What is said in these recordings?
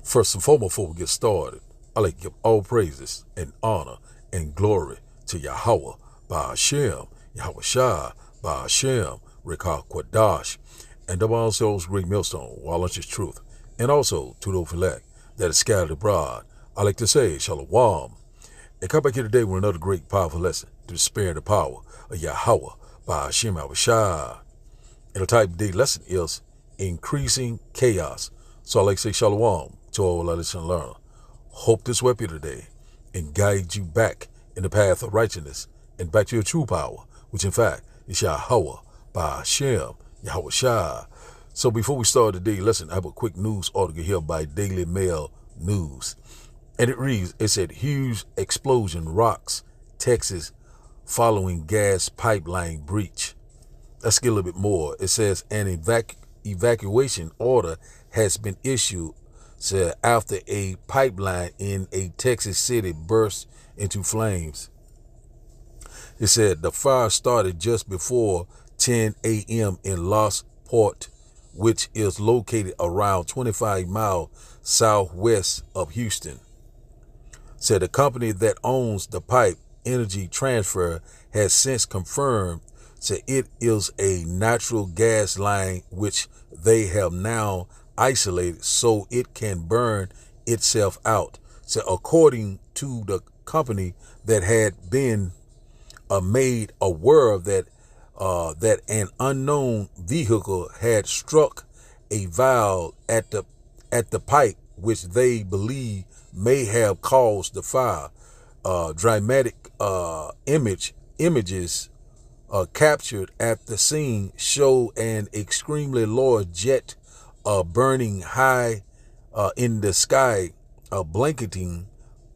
First and foremost, before we get started, I like to give all praises and honor and glory to Yahweh, Ba'ashem, Yahweh Shai, Ba'ashem, Rekah Kwadash, and the also great millstone, Wallace is truth, and also to the elect that is scattered abroad. I like to say, Shalom, and come back here today with another great, powerful lesson to the spirit and the power of Yahweh, Ba'ashem, Yahweh Shai. And the type of day lesson is increasing chaos. So I like to say Shalom to all our listeners and learners. Hope this will help you today and guide you back in the path of righteousness and back to your true power, which in fact is Yahweh, Ba'ashem, Yahweh Shai. So before we start the day lesson, I have a quick news article here by Daily Mail News. And it reads, it said, huge explosion rocks Texas following gas pipeline breach. Let's get a little bit more. It says an evacuation order has been issued after a pipeline in a Texas city burst into flames. It said the fire started just before 10 a.m. in Lost Port, which is located around 25 miles southwest of Houston. Said the company that owns the pipe, Energy Transfer, has since confirmed that it is a natural gas line which they have now isolated so it can burn itself out. So according to the company that had been made aware of that an unknown vehicle had struck a valve at the pipe, which they believe may have caused the fire. Dramatic images captured at the scene show an extremely large jet burning high in the sky, blanketing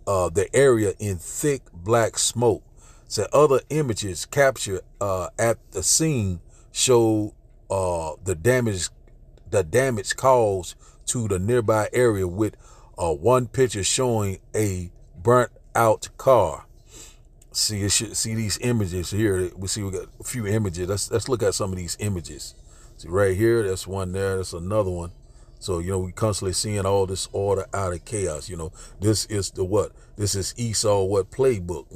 the area in thick black smoke. So other images captured at the scene show the damage caused to the nearby area, with one picture showing a burnt out car. See these images here. We got a few images. Let's look at some of these images. See right here, that's one there. That's another one. So, we constantly seeing all this order out of chaos. This is the what? This is Esau playbook,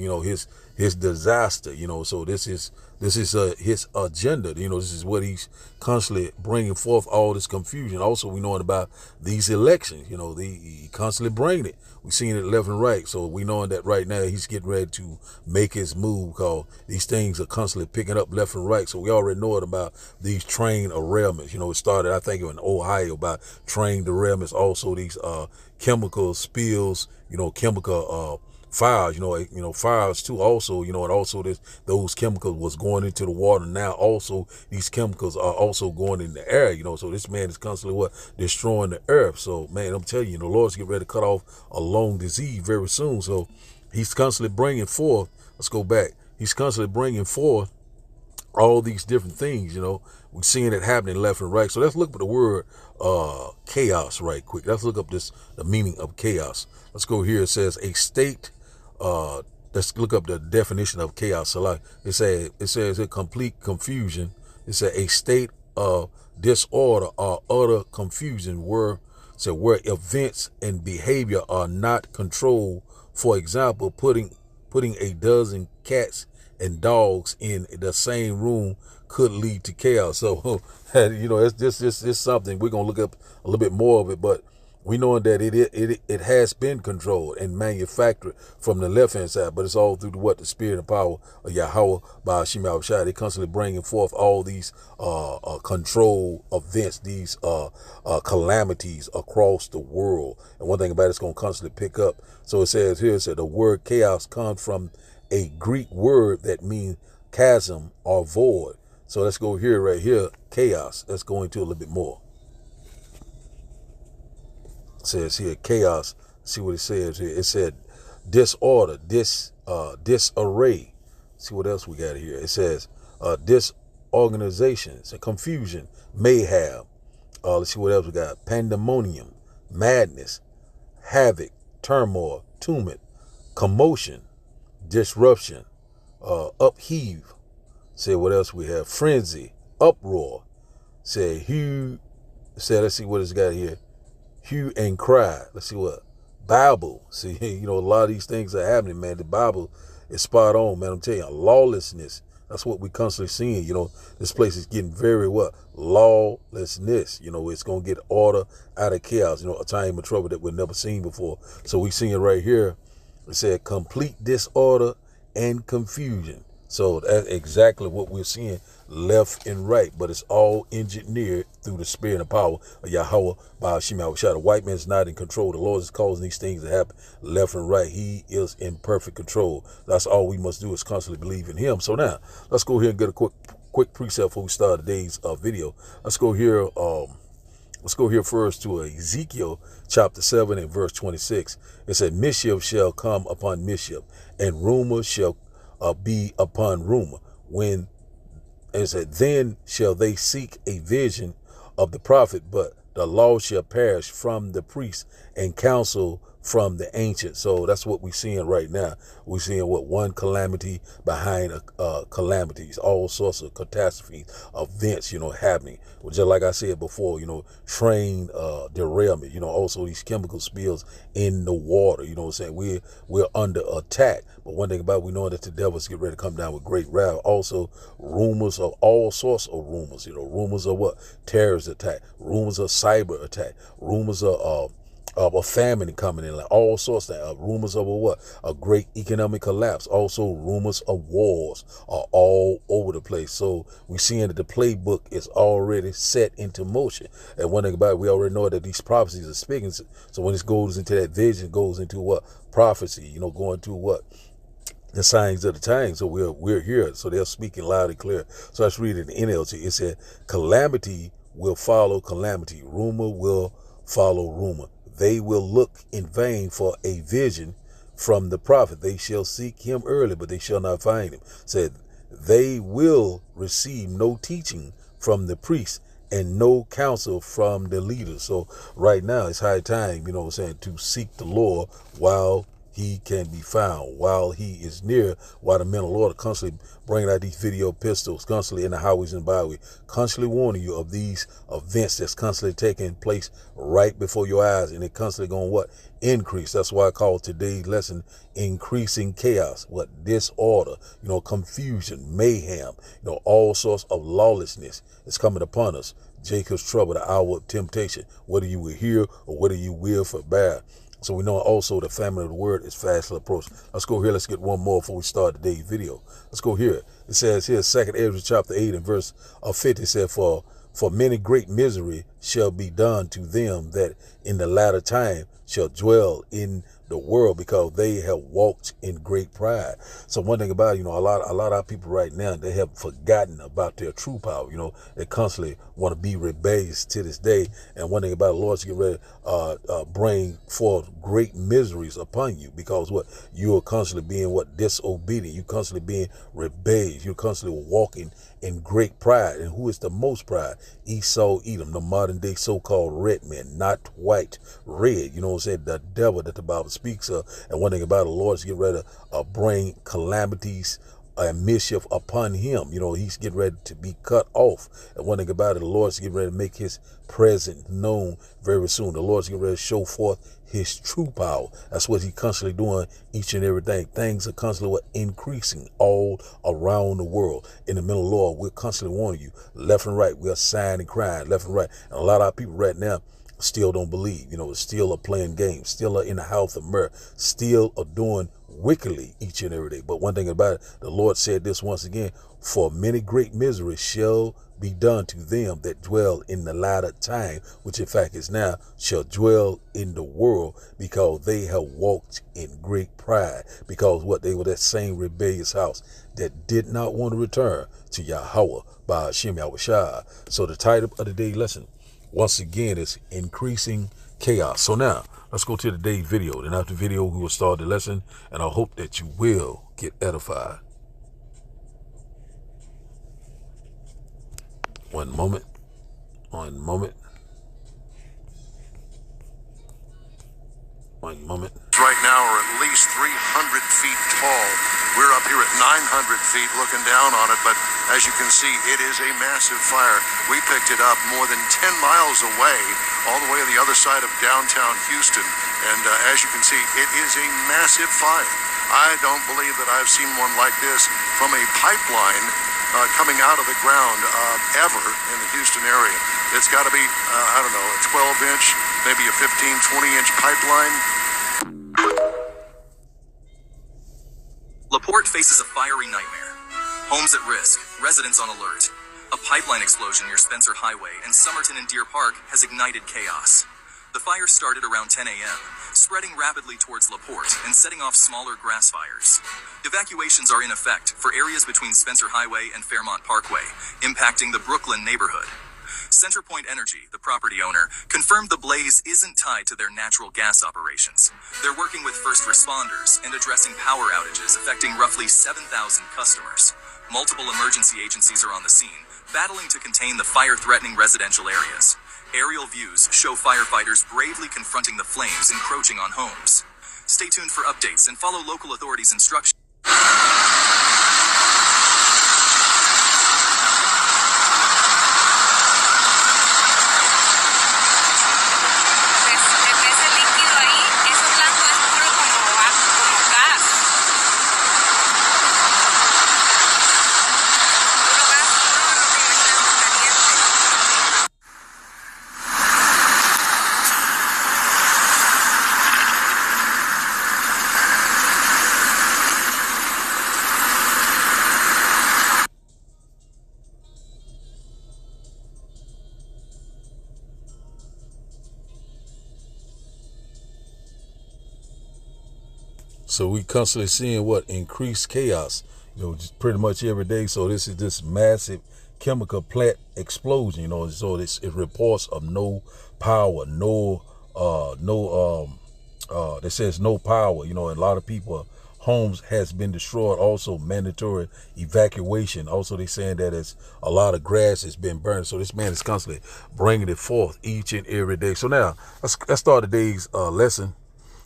his disaster, so this is his agenda. This is what he's constantly bringing forth, all this confusion. Also, we knowing about these elections, he constantly bringing it. We seeing it left and right. So we knowing that right now he's getting ready to make his move, because these things are constantly picking up left and right. So we already know it about these train derailments. It started, I think, in Ohio about train derailments. Also these chemical spills, chemical fires, fires too. Also, and also those chemicals was going into the water. Now also these chemicals are also going in the air, so this man is constantly destroying the earth. So man, I'm telling you, the Lord's getting ready to cut off a long disease very soon. So he's constantly bringing forth, let's go back. He's constantly bringing forth all these different things, we're seeing it happening left and right. So let's look at the word chaos right quick. Let's look up the meaning of chaos. Let's go here. It says a state. Let's look up the definition of chaos. So like it says a complete confusion. It's a state of disorder or utter confusion where events and behavior are not controlled. For example, putting a dozen cats and dogs in the same room could lead to chaos. So, it's just something we're gonna look up a little bit more of it, but we know that it has been controlled and manufactured from the left hand side, but it's all through the spirit and power of Yahweh Ba'ashem Yahweh Shai. They constantly bringing forth all these control events, these calamities across the world. And one thing about it's gonna constantly pick up. So it says here, the word chaos comes from a Greek word that means chasm or void. So let's go here, right here, chaos. Let's go into a little bit more. It says here, chaos. See what it says here. It said disorder, disarray. See what else we got here. It says disorganization, so confusion, mayhem. Let's see what else we got. Pandemonium, madness, havoc, turmoil, tumult, commotion, disruption, upheave. Say what else we have. Frenzy, uproar. Say huge. Say, let's see what it's got here. hue and cry. Let's see what Bible. See, you know, a lot of these things are happening, man. The Bible is spot on, man. I'm telling you, lawlessness. That's what we constantly seeing. You know, this place is getting very what? Lawlessness. You know, it's going to get order out of chaos. You know, a time of trouble that we've never seen before. So we seeing right here. It said complete disorder and confusion. So that's exactly what we're seeing left and right. But it's all engineered through the spirit and power of Yahweh by Hashem Yahushua. The white man's not in control. The Lord is causing these things to happen left and right. He is in perfect control. That's all we must do is constantly believe in him. So now let's go here and get a quick precept before we start today's video. Let's go here. Let's go here first to Ezekiel chapter 7 and verse 26. It said, mischief shall come upon mischief, and rumor shall be upon rumor. When it said, then shall they seek a vision of the prophet, but the law shall perish from the priest and counsel from the ancient. So that's what we're seeing right now. We're seeing what one calamity behind calamities, all sorts of catastrophes, events, you know, happening. Well, just like I said before, you know, train derailment, you know, also these chemical spills in the water, you know what I'm saying? We're under attack. But one thing about it, we know that the devil's get ready to come down with great wrath. Also, rumors of all sorts of rumors, you know, rumors of what? Terrorist attack, rumors of cyber attack, rumors of a famine coming in, like all sorts of rumors of what? A great economic collapse. Also, rumors of wars are all over the place. So we're seeing that the playbook is already set into motion. And one thing about it, we already know that these prophecies are speaking. So when it goes into that vision, goes into what? Prophecy, you know, going to what? The signs of the times. So we're here. So they're speaking loud and clear. So let's read it in NLT. It said, calamity will follow calamity. Rumor will follow rumor. They will look in vain for a vision from the prophet. They shall seek him early, but they shall not find him. Said, they will receive no teaching from the priest and no counsel from the leaders. So right now it's high time, you know what I'm saying, to seek the Lord while he can be found, while he is near, while the men of the Lord are constantly bringing out these video pistols, constantly in the highways and byways, constantly warning you of these events that's constantly taking place right before your eyes, and it constantly going what? Increase. That's why I call today's lesson increasing chaos, what? Disorder, you know, confusion, mayhem, you know, all sorts of lawlessness is coming upon us. Jacob's trouble, the hour of temptation, whether you will hear or whether you will forbear. So we know also the famine of the word is fastly approaching. Let's go here. Let's get one more before we start today's video. Let's go here. It says here, 2nd Ezra chapter 8 and verse 50 it said, for many great misery shall be done to them that in the latter time shall dwell in the world, because they have walked in great pride. So one thing about it, you know, a lot of people right now, they have forgotten about their true power. You know, they constantly want to be rebellious to this day. And one thing about the Lord's get ready bring forth great miseries upon you, because what? You are constantly being what? Disobedient. You constantly being rebellious. You're constantly walking in great pride. And who is the most pride? Esau, Edom, the modern day so-called red men, not white, red. You know what I'm saying? The devil that the Bible speaks of. And one thing about the Lord's getting ready to bring calamities and mischief upon him. You know, he's getting ready to be cut off. And one thing about it, the Lord's getting ready to make his presence known very soon. The Lord's getting ready to show forth his true power. That's what he's constantly doing each and every day. Things are constantly increasing all around the world. In the middle of the Lord, we're constantly warning you left and right. We're sighing and crying left and right. And a lot of our people right now still don't believe, you know, still are playing games, still are in the house of myrrh, still are doing wickedly each and every day. But one thing about it, the Lord said this once again, for many great miseries shall be done to them that dwell in the latter time, which in fact is now, shall dwell in the world, because they have walked in great pride, because what? They were that same rebellious house that did not want to return to Yahweh by Hashem Yahushua. So the title of today's lesson, once again, is increasing chaos. So now let's go to today's video. And after the video, we will start the lesson, and I hope that you will get edified. One moment. One moment. One moment. Right now are at least 300 feet tall. We're up here at 900 feet looking down on it, but as you can see, it is a massive fire. We picked it up more than 10 miles away, all the way to the other side of downtown Houston. And as you can see, it is a massive fire. I don't believe that I've seen one like this from a pipeline coming out of the ground ever in the Houston area. It's got to be, I don't know, a 12-inch, maybe a 15, 20-inch pipeline. LaPorte faces a fiery nightmare. Homes at risk, residents on alert. A pipeline explosion near Spencer Highway and Somerton and Deer Park has ignited chaos. The fire started around 10 a.m., spreading rapidly towards LaPorte and setting off smaller grass fires. Evacuations are in effect for areas between Spencer Highway and Fairmont Parkway, impacting the Brooklyn neighborhood. CenterPoint Energy, the property owner, confirmed the blaze isn't tied to their natural gas operations. They're working with first responders and addressing power outages affecting roughly 7,000 customers. Multiple emergency agencies are on the scene, battling to contain the fire-threatening residential areas. Aerial views show firefighters bravely confronting the flames encroaching on homes. Stay tuned for updates and follow local authorities' instructions. So we constantly seeing what? Increased chaos, just pretty much every day. So this is this massive chemical plant explosion, so it reports of no power, that says no power, and a lot of people, homes has been destroyed. Also mandatory evacuation. Also they saying that it's a lot of grass has been burned. So this man is constantly bringing it forth each and every day. So now let's start today's lesson.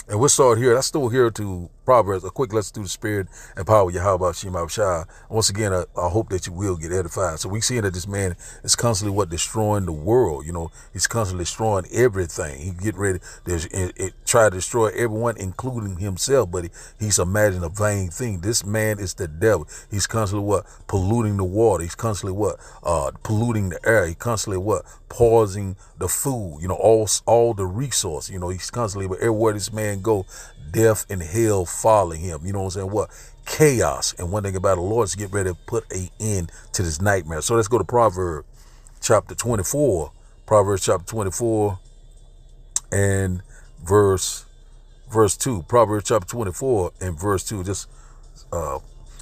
And we'll start here. Let's still here to Proverbs, a quick lesson through the spirit and power of Yahweh Shema Shai. Once again, I hope that you will get edified. So we see that this man is constantly destroying the world. He's constantly destroying everything. He get ready to try to destroy everyone, including himself. But he's imagining a vain thing. This man is the devil. He's constantly polluting the water. He's constantly polluting the air. He's constantly pausing the food. All the resource. He's constantly everywhere this man go, death and hell following him. Chaos. And one thing about the Lord is get ready to put an end to this nightmare. So let's go to Proverbs chapter 24. Proverbs chapter 24 and verse 2. Proverbs chapter 24 and verse 2. Just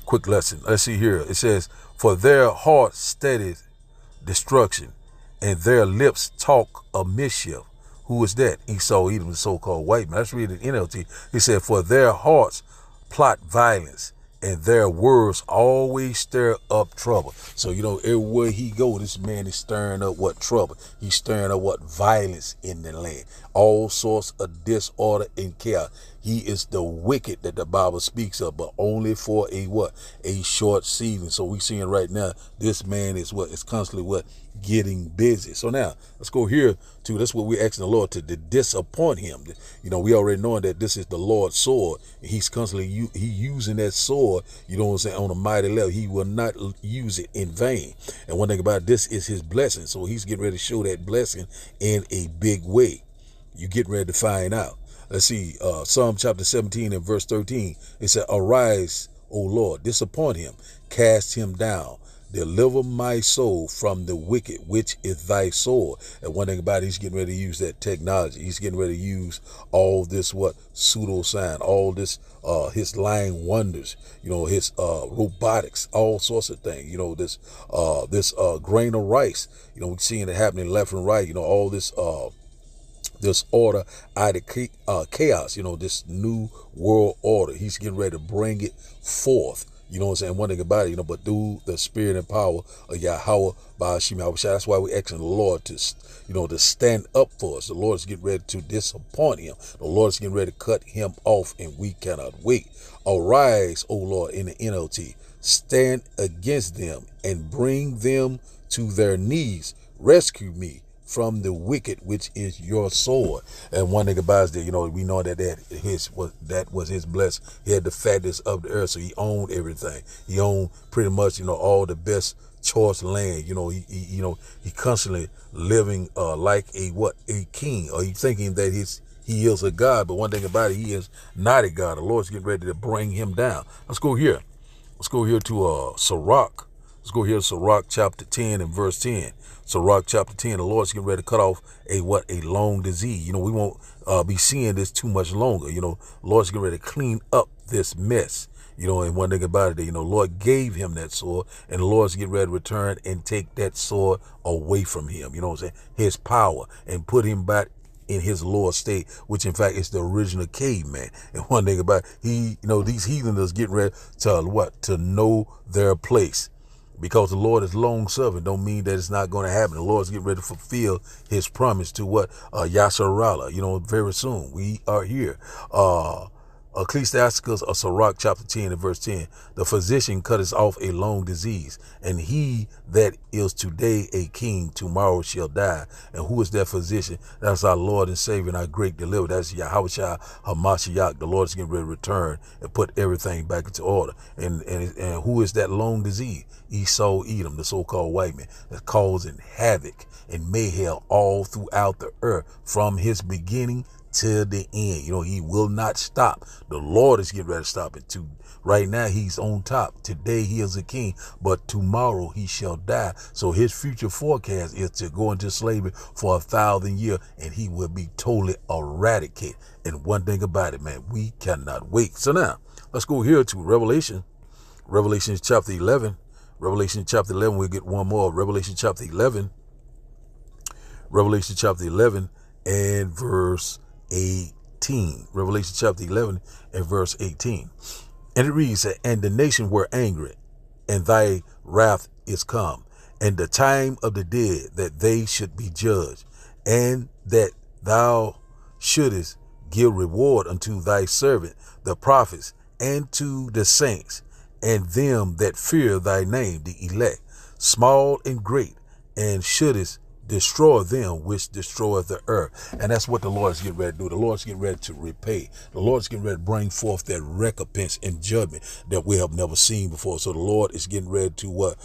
quick lesson. Let's see here. It says, for their heart steadied destruction, and their lips talk of mischief. Who is that? Esau, Edom, the so-called white man. Let's read it in NLT. He said, for their hearts plot violence, and their words always stir up trouble. So, everywhere he go, this man is stirring up trouble. He's stirring up violence in the land. All sorts of disorder and chaos. He is the wicked that the Bible speaks of, but only for a short season. So we seeing right now, this man is is constantly getting busy. So now let's go here to, that's what we're asking the Lord to disappoint him. We already know that this is the Lord's sword. He's constantly using that sword, on a mighty level. He will not use it in vain. And one thing about this is his blessing. So he's getting ready to show that blessing in a big way. You get ready to find out. Let's see, Psalm chapter 17 and verse 13. It said, arise, O Lord, disappoint him, cast him down, deliver my soul from the wicked, which is thy sword. And one thing about it, he's getting ready to use that technology. He's getting ready to use all this pseudoscience, all this his lying wonders, his robotics, all sorts of things. This grain of rice. We're seeing it happening left and right. All this order out of chaos, this new world order. He's getting ready to bring it forth. You know what I'm saying? One thing about it, but through the spirit and power of Yahweh Ba'ashim Yahushua. That's why we're asking the Lord to, to stand up for us. The Lord is getting ready to disappoint him. The Lord is getting ready to cut him off, and we cannot wait. Arise, O Lord, in the NLT. Stand against them and bring them to their knees. Rescue me from the wicked, which is your sword. And one thing about it, we know that was his blessing. He had the fatness of the earth, so he owned everything. He owned pretty much, all the best choice land. He constantly living like a king, or he thinking that he is a god. But one thing about it, he is not a god. The Lord's getting ready to bring him down. Let's go here. Let's go here to Sirach. Let's go here to Sirach chapter 10 and verse 10. Sirach chapter 10, the Lord's getting ready to cut off a long disease. We won't be seeing this too much longer. Lord's getting ready to clean up this mess. And one thing about it, Lord gave him that sword, and the Lord's getting ready to return and take that sword away from him. You know what I'm saying? His power, and put him back in his lower state, which in fact is the original caveman. And one thing about it, these heathens is getting ready to know their place. Because the Lord is long suffering don't mean that it's not going to happen. The Lord's getting ready to fulfill his promise to Yasharallah, very soon. We are here. Ecclesiasticus of Sirach chapter 10 and verse 10. The physician cutteth off a long disease, and he that is today a king tomorrow shall die. And who is that physician? That's our Lord and Savior and our great deliverer. That's Yahushua HaMashiach. The Lord is getting ready to return and put everything back into order. And who is that long disease? Esau Edom, the so-called white man, that's causing havoc and mayhem all throughout the earth from his beginning till the end. He will not stop. The Lord is getting ready to stop it too. Right now, he's on top. Today, he is a king, but tomorrow he shall die. So his future forecast is to go into slavery for 1,000 years, and he will be totally eradicated. And one thing about it, man, we cannot wait. So now, let's go here to Revelation chapter 11. Revelation chapter 11, we'll get one more. Revelation chapter 11 and verse 18. Revelation chapter 11 and verse 18. And it reads that, and the nation were angry, and thy wrath is come, and the time of the dead that they should be judged, and that thou shouldest give reward unto thy servant, the prophets, and to the saints, and them that fear thy name, the elect, small and great, and shouldest destroy them which destroy the earth. And that's what the Lord is getting ready to do. The Lord is getting ready to repay. The Lord is getting ready to bring forth that recompense and judgment that we have never seen before. So the Lord is getting ready to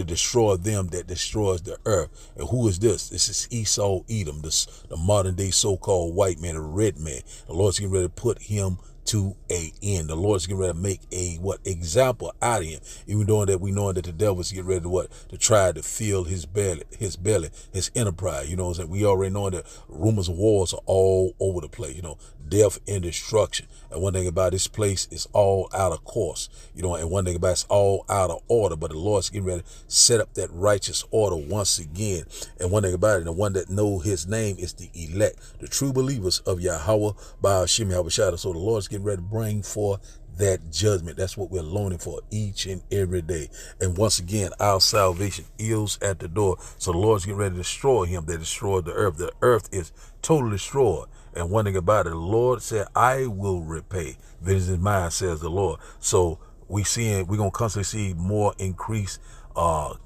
destroy them that destroys the earth. And who is this? This is Esau Edom, the modern day so-called white man, a red man. The Lord is getting ready to put him to an end. The Lord's getting ready to make a example out of him. Even though that we know that the devil's getting ready to try to fill his belly, his enterprise. You know what I'm saying? We already know that rumors of wars are all over the place. Death and destruction. And one thing about this place is all out of course. And one thing about it's all out of order. But the Lord's getting ready to set up that righteous order once again. And one thing about it, the one that know his name is the elect, the true believers of Yahweh Ba'ashim Yahushua. So the Lord's getting ready to bring forth that judgment. That's what we're longing for each and every day. And once again, our salvation is at the door. So the Lord's getting ready to destroy him that destroyed the earth. The earth is totally destroyed. And one thing about it, the Lord said, I will repay. Vengeance is mine, says the Lord. So we're going to constantly see more increased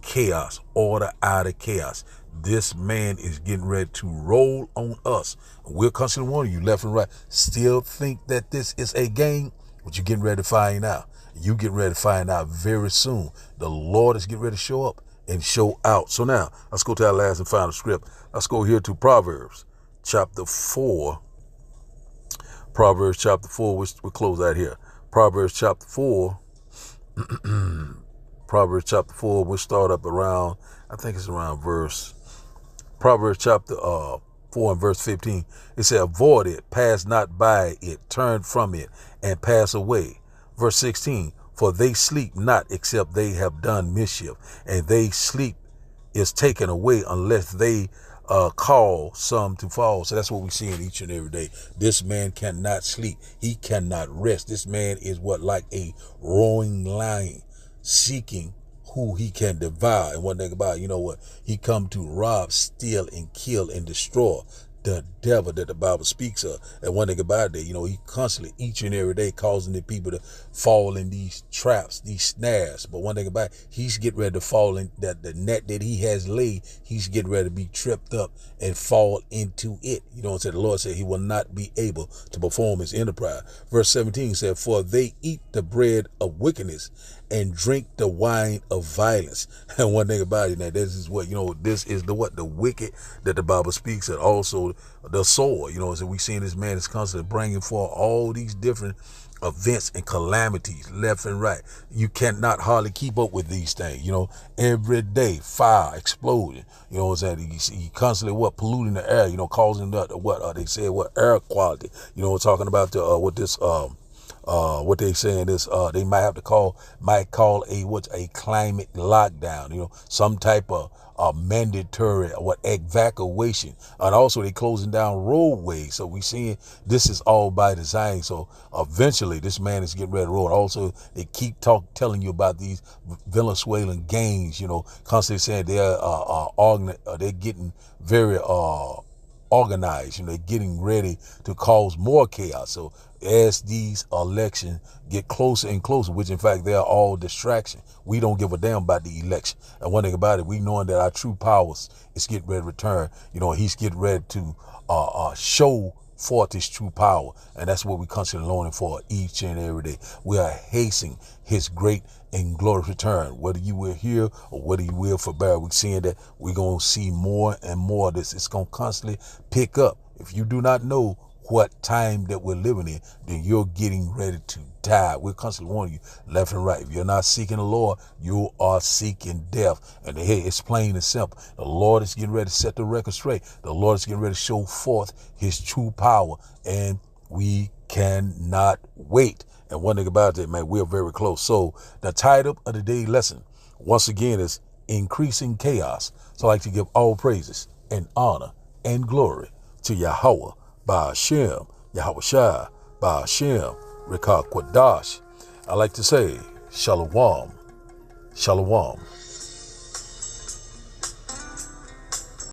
chaos, order out of chaos. This man is getting ready to roll on us. We're constantly warning you left and right. Still think that this is a game, but you're getting ready to find out. You get ready to find out very soon. The Lord is getting ready to show up and show out. So now, let's go to our last and final script. Let's go here to Proverbs chapter 4. Proverbs chapter 4, we'll close out here. Proverbs chapter 4. Proverbs chapter 4, we'll start up around, I think it's around Proverbs chapter 4 and verse 15. It said, avoid it, pass not by it, turn from it, and pass away. Verse 16, for they sleep not except they have done mischief, and they sleep is taken away unless they call some to fall. So that's what we're seeing each and every day. This man cannot sleep. He cannot rest. This man is like a roaring lion seeking who he can devour. And one thing about it, you know what? He come to rob, steal, and kill and destroy. The devil that the Bible speaks of. And one thing about it, he constantly, each and every day, causing the people to fall in these traps, these snares. But one thing about it, he's getting ready to fall in that the net that he has laid, he's getting ready to be tripped up and fall into it. You know what I'm saying? The Lord said he will not be able to perform his enterprise. Verse 17 said, for they eat the bread of wickedness and drink the wine of violence. And one thing about it, now this is what, this is the wicked that the Bible speaks of. Also the sword, so we seeing this man is constantly bringing forth all these different events and calamities left and right. You cannot hardly keep up with these things, every day, fire, explosion, he constantly polluting the air, causing they say air quality, talking about what they saying is they might call a climate lockdown, some type of mandatory evacuation, and also they closing down roadways. So we seeing this is all by design. So eventually this man is getting ready to roll. Also they keep telling you about these Venezuelan gangs, constantly saying they're getting very organized, they're getting ready to cause more chaos. So as these elections get closer and closer, which in fact they are all distraction, we don't give a damn about the election. And one thing about it, we knowing that our true powers is getting ready to return. He's getting ready to show forth his true power, and that's what we constantly longing for each and every day. We are hastening his great and glorious return. Whether you will hear or whether you will forbear, we're seeing that we're going to see more and more of this. It's going to constantly pick up. If you do not know what time that we're living in, then you're getting ready to die. We're constantly warning you left and right. If you're not seeking the Lord, you are seeking death. And hey, it's plain and simple. The Lord is getting ready to set the record straight. The Lord is getting ready to show forth his true power, and we cannot wait. And one thing about it, man, we're very close. So the title of the day lesson, once again, is Increasing Chaos. So I like to give all praises and honor and glory to Yahweh, Ba'ashem, Yahweh Shai, Ba'ashem, Rikah Kwadash. I like to say, Shalom, Shalom.